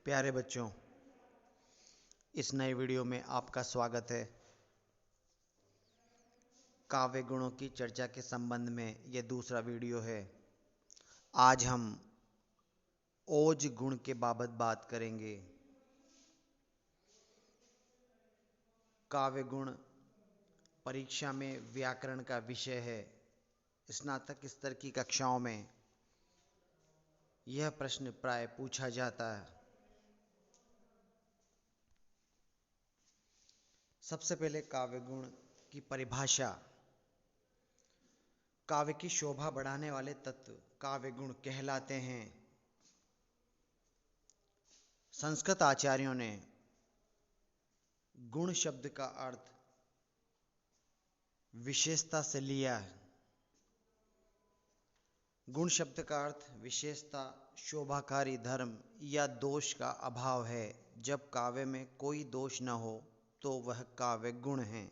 प्यारे बच्चों, इस नए वीडियो में आपका स्वागत है। काव्य गुणों की चर्चा के संबंध में यह दूसरा वीडियो है। आज हम ओज गुण के बाबत बात करेंगे। काव्य गुण परीक्षा में व्याकरण का विषय है। स्नातक स्तर की कक्षाओं में यह प्रश्न प्राय पूछा जाता है। सबसे पहले काव्य गुण की परिभाषा। काव्य की शोभा बढ़ाने वाले तत्व काव्य गुण कहलाते हैं। संस्कृत आचार्यों ने गुण शब्द का अर्थ विशेषता से लिया है। गुण शब्द का अर्थ विशेषता, शोभाकारी धर्म या दोष का अभाव है। जब काव्य में कोई दोष न हो तो वह काव्य गुण है।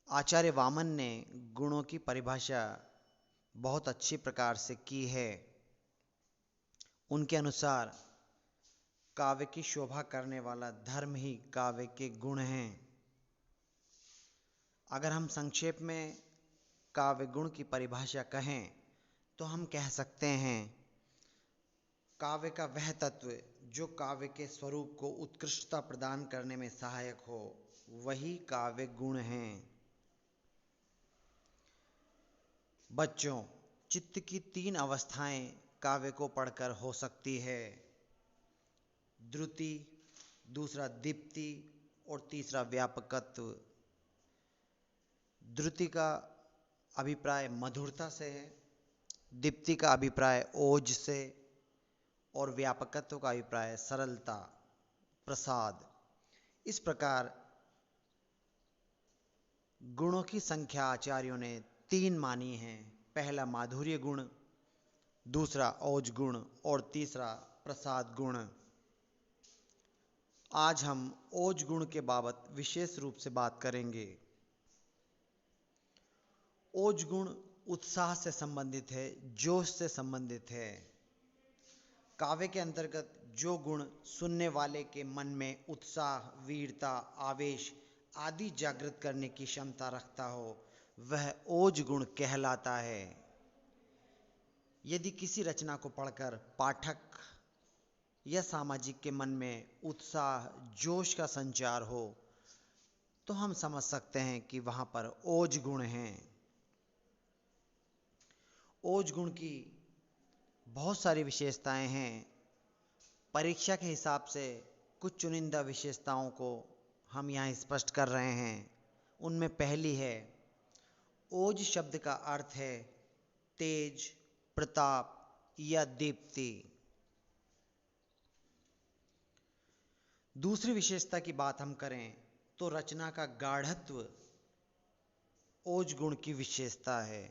आचार्य वामन ने गुणों की परिभाषा बहुत अच्छी प्रकार से की है। उनके अनुसार काव्य की शोभा करने वाला धर्म ही काव्य के गुण हैं। अगर हम संक्षेप में काव्य गुण की परिभाषा कहें तो हम कह सकते हैं, काव्य का वह तत्व जो काव्य के स्वरूप को उत्कृष्टता प्रदान करने में सहायक हो, वही काव्य गुण हैं। बच्चों, चित्त की 3 अवस्थाएं काव्य को पढ़कर हो सकती है। द्रुति, दूसरा दीप्ति और तीसरा व्यापकत्व। द्रुति का अभिप्राय मधुरता से है, दीप्ति का अभिप्राय ओज से और व्यापकत्व का अभिप्राय सरलता, प्रसाद। इस प्रकार गुणों की संख्या आचार्यों ने 3 मानी है। पहला माधुर्य गुण, दूसरा ओज गुण और तीसरा प्रसाद गुण। आज हम ओज गुण के बाबत विशेष रूप से बात करेंगे। ओज गुण उत्साह से संबंधित है, जोश से संबंधित है। काव्य के अंतर्गत जो गुण सुनने वाले के मन में उत्साह, वीरता, आवेश आदि जागृत करने की क्षमता रखता हो, वह ओज गुण कहलाता है। यदि किसी रचना को पढ़कर पाठक या सामाजिक के मन में उत्साह, जोश का संचार हो, तो हम समझ सकते हैं कि वहाँ पर ओज गुण हैं। ओज गुण की बहुत सारी विशेषताएं हैं। परीक्षा के हिसाब से कुछ चुनिंदा विशेषताओं को हम यहाँ स्पष्ट कर रहे हैं। उनमें पहली है, ओज शब्द का अर्थ है तेज, प्रताप या दीप्ति। दूसरी विशेषता की बात हम करें तो रचना का गाढ़त्व ओज गुण की विशेषता है।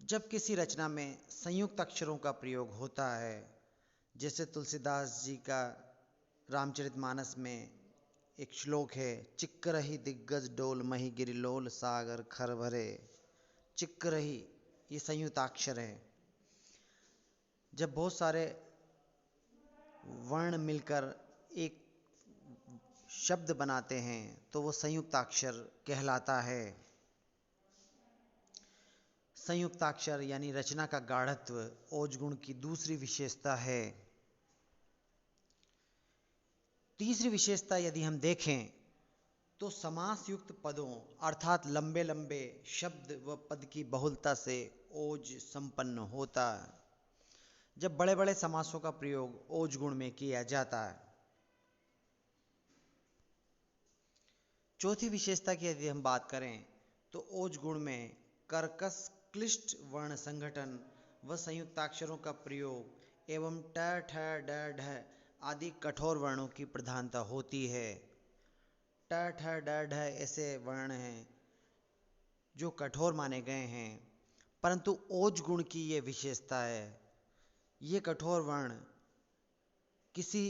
जब किसी रचना में संयुक्त अक्षरों का प्रयोग होता है, जैसे तुलसीदास जी का रामचरितमानस में एक श्लोक है, चिक्क रही दिग्गज डोल मही गिरिलोल सागर खर भरे। चिक्क रही ये संयुक्ताक्षर है। जब बहुत सारे वर्ण मिलकर एक शब्द बनाते हैं तो वो संयुक्ताक्षर कहलाता है। संयुक्ताक्षर यानी रचना का गाढ़त्व ओज गुण की दूसरी विशेषता है। तीसरी विशेषता यदि हम देखें तो समास युक्त पदों अर्थात लंबे लंबे शब्द व पद की बहुलता से ओज संपन्न होता है। जब बड़े बड़े समासों का प्रयोग ओज गुण में किया जाता है। चौथी विशेषता की यदि हम बात करें तो ओज गुण में कर्कश, क्लिष्ट वर्ण संगठन व संयुक्ताक्षरों का प्रयोग एवं ट, ठ, ड, ढ आदि कठोर वर्णों की प्रधानता होती है। ट, ठ, ड, ढ ऐसे वर्ण हैं जो कठोर माने गए हैं, परंतु ओज गुण की ये विशेषता है, ये कठोर वर्ण किसी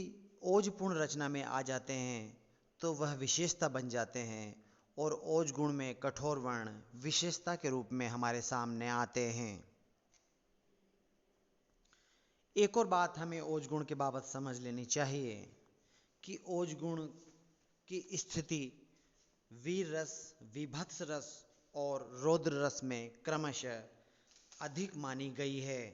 ओजपूर्ण रचना में आ जाते हैं तो वह विशेषता बन जाते हैं और ओज गुण में कठोर वर्ण विशेषता के रूप में हमारे सामने आते हैं। एक और बात हमें ओज गुण के बाबत समझ लेनी चाहिए कि ओज गुण की स्थिति वीर रस, विभत्स रस और रौद्र रस में क्रमशः अधिक मानी गई है।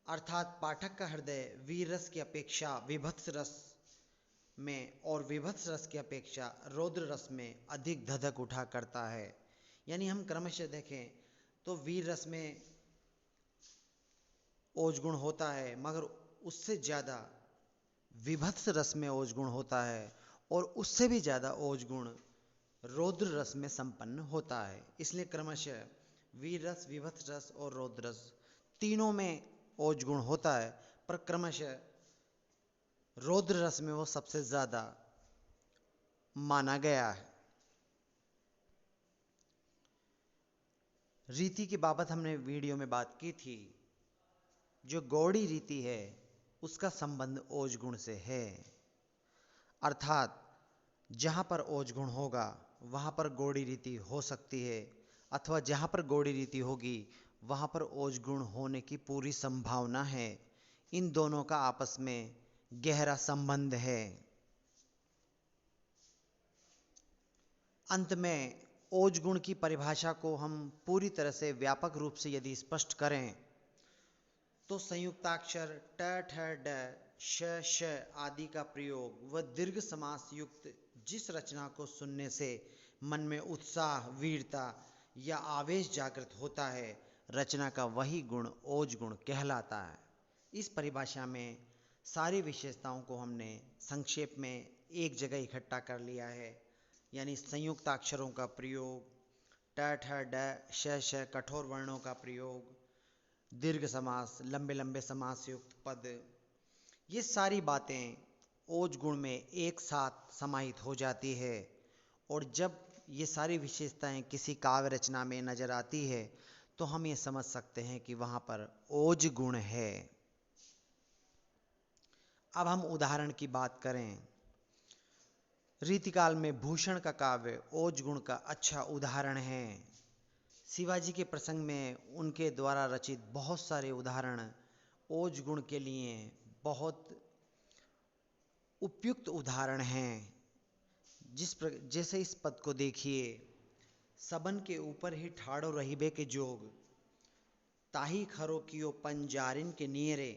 अर्थात पाठक का हृदय वीर रस की अपेक्षा विभत्स रस में और विभत्स रस की अपेक्षा रौद्र रस में अधिक धधक उठा करता है। यानी हम क्रमशः देखें तो वीर रस में ओज गुण होता है, मगर उससे ज़्यादा विभत्स रस में ओज गुण होता है और उससे भी ज़्यादा ओज गुण रौद्र रस में संपन्न होता है। इसलिए क्रमशः वीर रस, विभत्स रस और रौद्र रस तीनों में ओज गुण होता है, पर क्रमशः रौद्र रस में वो सबसे ज़्यादा माना गया है। रीति की बाबत हमने वीडियो में बात की थी। जो गौड़ी रीति है उसका संबंध ओज गुण से है, अर्थात जहाँ पर ओज गुण होगा वहाँ पर गौड़ी रीति हो सकती है, अथवा जहाँ पर गौड़ी रीति होगी वहाँ पर ओज गुण होने की पूरी संभावना है। इन दोनों का आपस में गहरा संबंध है। अंत में ओज गुण की परिभाषा को हम पूरी तरह से व्यापक रूप से यदि स्पष्ट करें तो संयुक्ताक्षर ट, ठ, ड, श, श आदि का प्रयोग व दीर्घ समास युक्त जिस रचना को सुनने से मन में उत्साह, वीरता या आवेश जागृत होता है, रचना का वही गुण ओज गुण कहलाता है। इस परिभाषा में सारी विशेषताओं को हमने संक्षेप में एक जगह इकट्ठा कर लिया है। यानी संयुक्त अक्षरों का प्रयोग, ट, ठ, ड, श, श कठोर वर्णों का प्रयोग, दीर्घ समास, लंबे लंबे समास युक्त पद, ये सारी बातें ओज गुण में एक साथ समाहित हो जाती है। और जब ये सारी विशेषताएं किसी काव्य रचना में नजर आती है तो हम ये समझ सकते हैं कि वहाँ पर ओज गुण है। अब हम उदाहरण की बात करें। रीतिकाल में भूषण का काव्य ओज गुण का अच्छा उदाहरण है। शिवाजी के प्रसंग में उनके द्वारा रचित बहुत सारे उदाहरण ओज गुण के लिए बहुत उपयुक्त उदाहरण हैं। जैसे इस पद को देखिए, सबन के ऊपर ही ठाड़ो रहीबे के जोग, ताही खरो कियो पंजारिन के नियरे,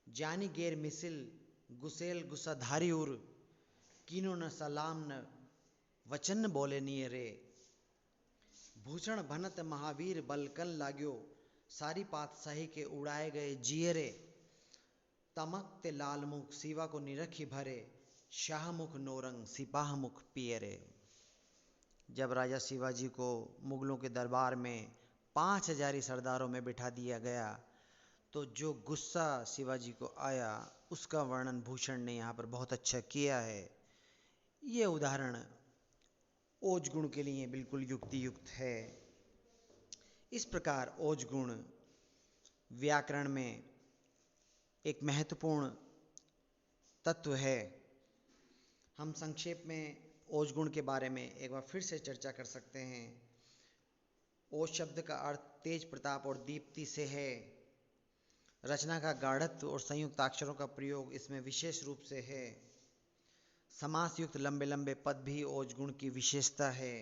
जानी गेर मिसिल गुसेल गुसाधारी उर, कीनो न सलाम न वचन बोले नियरे। भूषण भनत महावीर बलकन लाग्यो, सारी पात सही के उड़ाए गए जियरे, तमक ते लाल मुख सीवा को निरखी भरे, शाह मुख नौरंग सिपाह मुख पियरे। जब राजा शिवाजी को मुगलों के दरबार में 5000 सरदारों में बिठा दिया गया तो जो गुस्सा शिवाजी को आया उसका वर्णन भूषण ने यहाँ पर बहुत अच्छा किया है। ये उदाहरण ओज गुण के लिए बिल्कुल युक्ति युक्त है। इस प्रकार ओज गुण व्याकरण में एक महत्वपूर्ण तत्व है। हम संक्षेप में ओज गुण के बारे में एक बार फिर से चर्चा कर सकते हैं। ओज शब्द का अर्थ तेज, प्रताप और दीप्ति से है। रचना का गाढ़त्व और संयुक्त अक्षरों का प्रयोग इसमें विशेष रूप से है। समास युक्त लंबे लंबे पद भी ओज गुण की विशेषता है।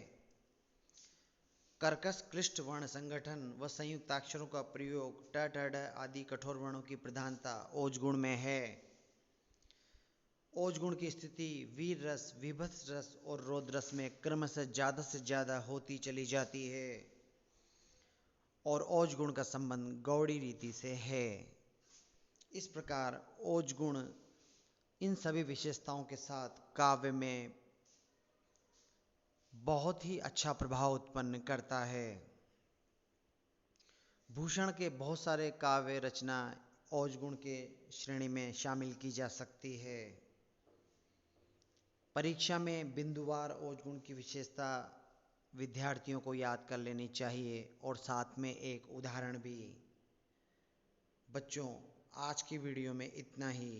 कर्कश क्लिष्ट वर्ण संगठन व संयुक्त अक्षरों का प्रयोग ट, ठ, ड आदि कठोर वर्णों की प्रधानता ओज गुण में है। ओज गुण की स्थिति वीर रस, विभत्स रस और रौद्र रस में क्रमशः ज़्यादा से ज़्यादा होती चली जाती है और ओज गुण का संबंध गौड़ी रीति से है। इस प्रकार ओज गुण इन सभी विशेषताओं के साथ काव्य में बहुत ही अच्छा प्रभाव उत्पन्न करता है। भूषण के बहुत सारे काव्य रचना ओज गुण के श्रेणी में शामिल की जा सकती है। परीक्षा में बिंदुवार ओज गुण की विशेषता विद्यार्थियों को याद कर लेनी चाहिए और साथ में एक उदाहरण भी। बच्चों, आज की वीडियो में इतना ही।